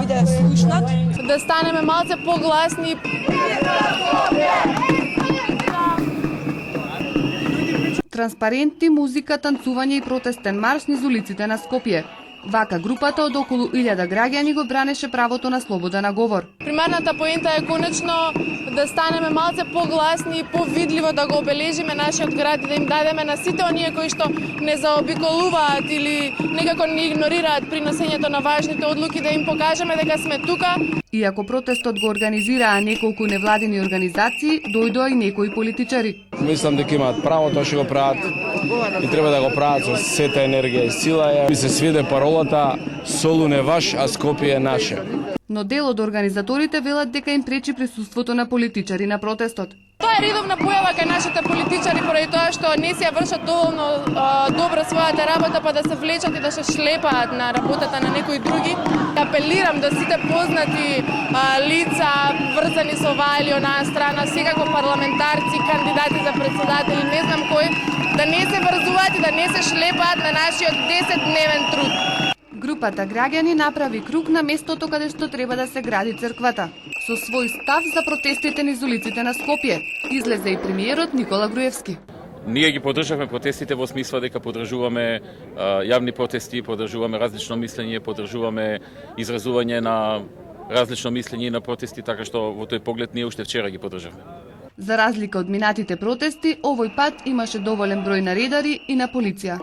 биде слушнат, да станеме малце погласни. Транспаренти, музика, танцување и протестен марш низ улиците на Скопје. Вака групата од околу 1000 граѓани го бранеше правото на слободен говор. Примерната поента е конечно да станеме малце погласни и повидливо да го обележиме нашиот град и да им дадеме на сите оние кои што не заобиколуваат или некако не игнорираат приносењето на важните одлуки, да им покажеме дека сме тука. Иако протестот го организираа неколку невладини организации, дојдоа и некои политичари. Мислам дека имаат право тоа што го прават и треба да го прават со сета енергија и сила. Ми се свиде паролата "Солун е ваш, а Скопје е наше". Но дел од организаторите велат дека им пречи присуството на политичари на протестот. Тоа е редовна појава кај нашите политичари поради тоа што не си ја вршат доволно добро својата работа, па да се влечат и да се шлепаат на работата на некои други. Апелирам до сите познати лица врзани со оваа или онаа страна, секако парламентарци, кандидати за председатели, не знам кој, да не се врзуваат и да не се шлепаат на нашиот 10-дневен труд. Групата граѓани направи круг на местото каде што треба да се гради црквата. Со свој став за протестите низ улиците на Скопје излезе и премиерот Никола Груевски. Ние ги поддржавме протестите во смисла дека поддржуваме јавни протести, поддржуваме различно мислење, поддржуваме изразување на различно мислење и на протести, така што во тој поглед ние уште вчера ги поддржавме. За разлика од минатите протести, овој пат имаше доволен број на редари и на полиција.